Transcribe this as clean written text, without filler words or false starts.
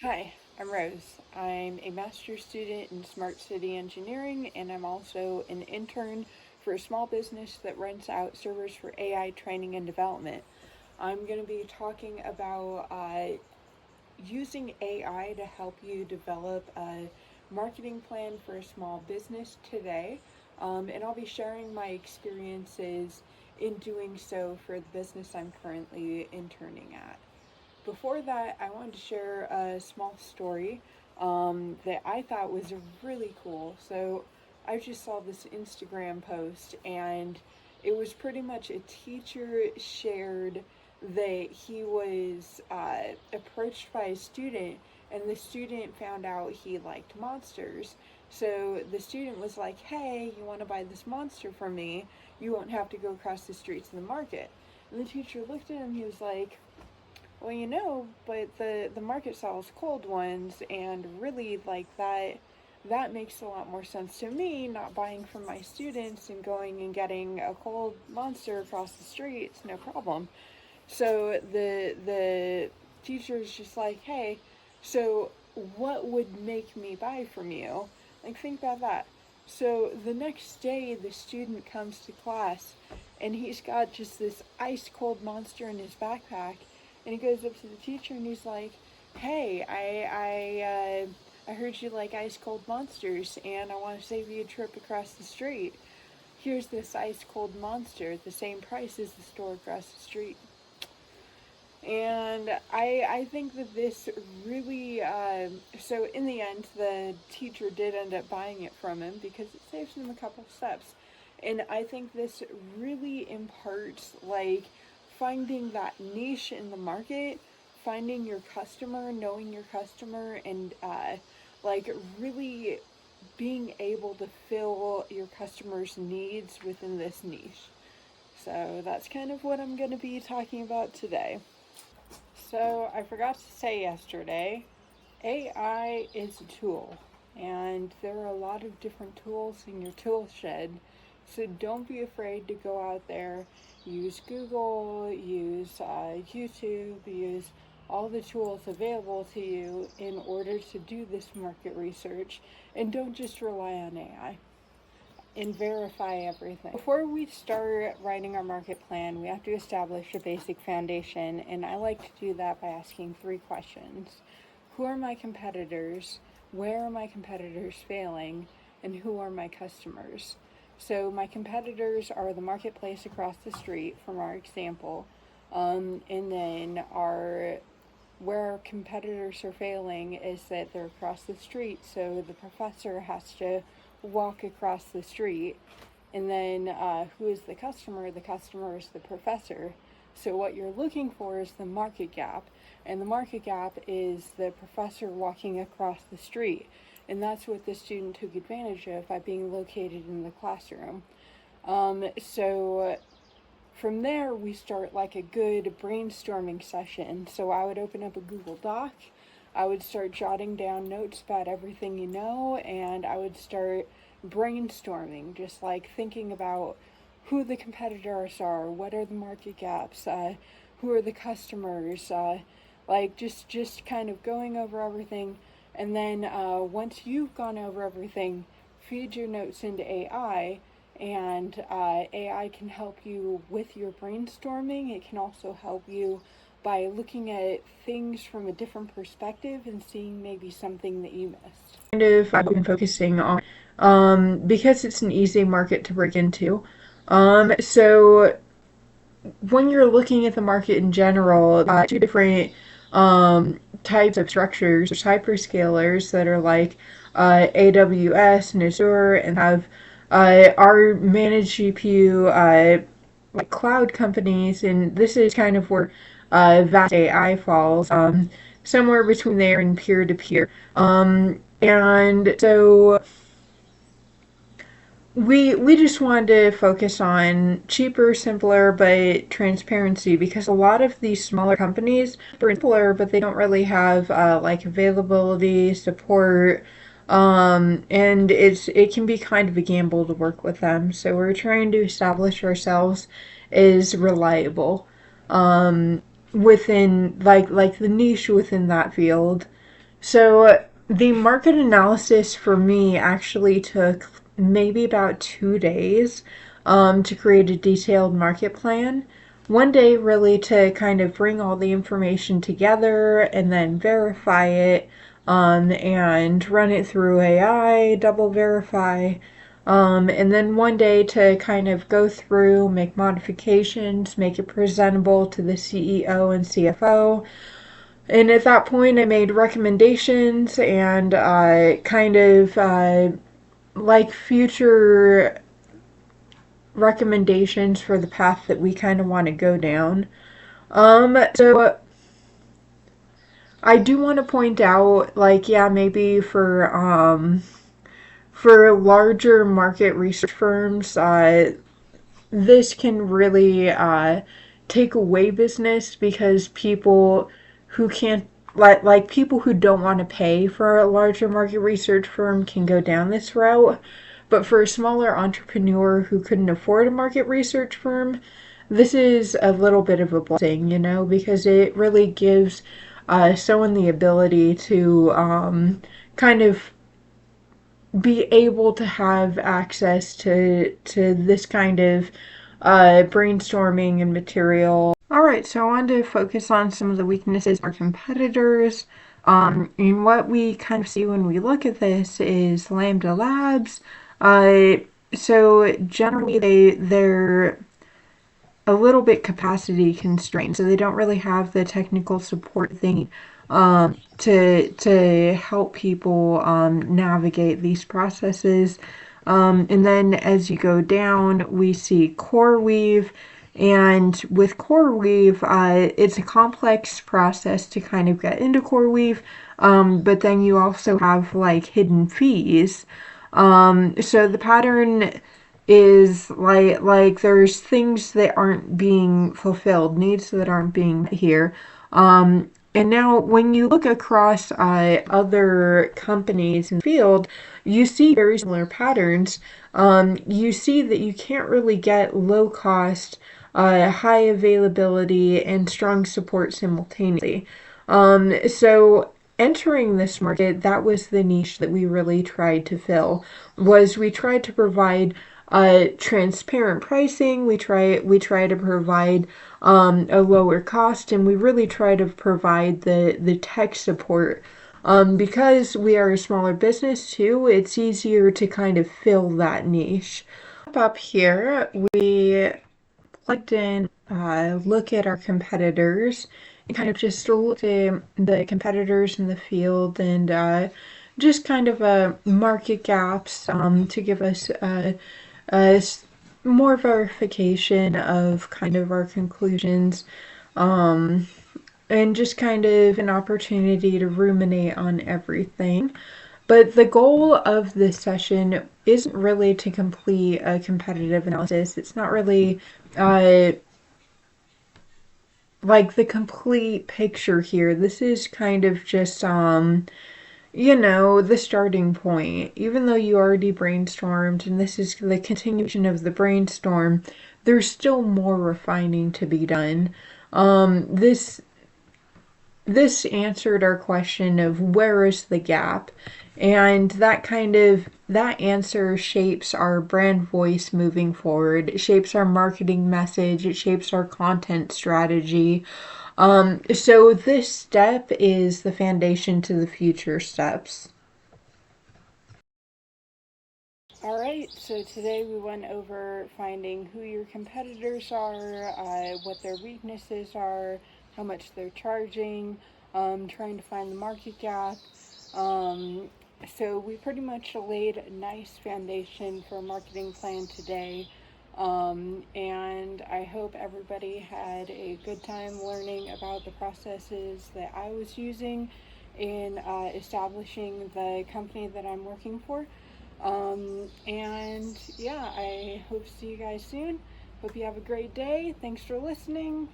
Hi, I'm Rose. I'm a master's student in Smart City Engineering, and I'm also an intern for a small business that rents out servers for AI training and development. I'm going to be talking about using AI to help you develop a marketing plan for a small business today, and I'll be sharing my experiences in doing so for the business I'm currently interning at. Before that, I wanted to share a small story that I thought was really cool. So I just saw this Instagram post, and it was pretty much a teacher shared that he was approached by a student, and the student found out he liked monsters. So the student was like, "Hey, you want to buy this monster from me? You won't have to go across the street to the market." And the teacher looked at him. He was like, well, but the market sells cold ones, and really, like, that makes a lot more sense to me, not buying from my students and going and getting a cold monster across the street. It's no problem. So the teacher's just like, hey, so what would make me buy from you? Like, think about that. So the next day, the student comes to class, and he's got just this ice cold monster in his backpack, and he goes up to the teacher and he's like, "Hey, I heard you like ice cold monsters, and I want to save you a trip across the street. Here's this ice cold monster at the same price as the store across the street." And I think that this really, so in the end, the teacher did end up buying it from him because it saves him a couple steps. And I think this really imparts, like, finding that niche in the market, finding your customer, knowing your customer, and like, really being able to fill your customer's needs within this niche. So that's kind of what I'm going to be talking about today. So I forgot to say yesterday, AI is a tool, and there are a lot of different tools in your tool shed. So don't be afraid to go out there, use Google, use YouTube, use all the tools available to you in order to do this market research, and don't just rely on AI and verify everything. Before we start writing our market plan, we have to establish a basic foundation, and I like to do that by asking three questions. Who are my competitors? Where are my competitors failing? And who are my customers? So my competitors are the marketplace across the street from our example, and then our where our competitors are failing is that they're across the street, so the professor has to walk across the street. And then who is the customer? The customer is the professor. So what you're looking for is the market gap, and the market gap is the professor walking across the street. And that's what the student took advantage of by being located in the classroom. So from there, we start like a good brainstorming session. So I would open up a Google Doc. I would start jotting down notes about everything you know, and I would start brainstorming, just like thinking about who the competitors are, what are the market gaps, who are the customers, like just kind of going over everything. And then once you've gone over everything, feed your notes into AI, and AI can help you with your brainstorming. It can also help you by looking at things from a different perspective and seeing maybe something that you missed. Kind of I've been focusing on because it's an easy market to break into. So when you're looking at the market in general, two different types of structures. There's hyperscalers that are like AWS and Azure and have our managed GPU like cloud companies, and this is kind of where Vast AI falls, somewhere between there and peer to peer. And so we just wanted to focus on cheaper, simpler, but transparency because a lot of these smaller companies are simpler, but they don't really have like availability, support, and it can be kind of a gamble to work with them. So we're trying to establish ourselves as reliable within like the niche within that field. So the market analysis for me actually took maybe about 2 days to create a detailed market plan. One day really to kind of bring all the information together and then verify it and run it through AI, double verify. And then one day to kind of go through, make modifications, make it presentable to the CEO and CFO. And at that point, I made recommendations and kind of like future recommendations for the path that we kind of want to go down. So I do want to point out, like, yeah, maybe for larger market research firms, this can really take away business because people who can't like people who don't want to pay for a larger market research firm can go down this route. But for a smaller entrepreneur who couldn't afford a market research firm, this is a little bit of a blessing, because it really gives someone the ability to kind of be able to have access to this kind of brainstorming and material. All right, so I wanted to focus on some of the weaknesses of our competitors. And what we kind of see when we look at this is Lambda Labs. Uh, so generally they're a little bit capacity constrained, so they don't really have the technical support they need to help people navigate these processes. And then as you go down, we see CoreWeave. And with CoreWeave, it's a complex process to kind of get into CoreWeave, but then you also have like hidden fees. So the pattern is like there's things that aren't being fulfilled, needs that aren't being met here. And now, when you look across other companies in the field, you see very similar patterns. You see that you can't really get low cost, high availability, and strong support simultaneously. So entering this market, that was the niche that we really tried to fill. Was we tried to provide transparent pricing. We try to provide a lower cost, and we really try to provide the tech support. Because we are a smaller business too, it's easier to kind of fill that niche. Up here, we plugged in, look at our competitors, and kind of just look at the competitors in the field and just kind of market gaps to give us uh, more verification of kind of our conclusions, um, and just kind of an opportunity to ruminate on everything. But the goal of this session isn't really to complete a competitive analysis. It's not really uh, like the complete picture here. This is kind of just the starting point. Even though you already brainstormed and this is the continuation of the brainstorm, there's still more refining to be done. This answered our question of where is the gap, and that answer shapes our brand voice moving forward. It shapes our marketing message. It shapes our content strategy. So this step is the foundation to the future steps. All right, so today we went over finding who your competitors are, what their weaknesses are, how much they're charging, trying to find the market gap. Um, so we pretty much laid a nice foundation for a marketing plan today. And I hope everybody had a good time learning about the processes that I was using in establishing the company that I'm working for. And yeah, I hope to see you guys soon. Hope you have a great day. Thanks for listening.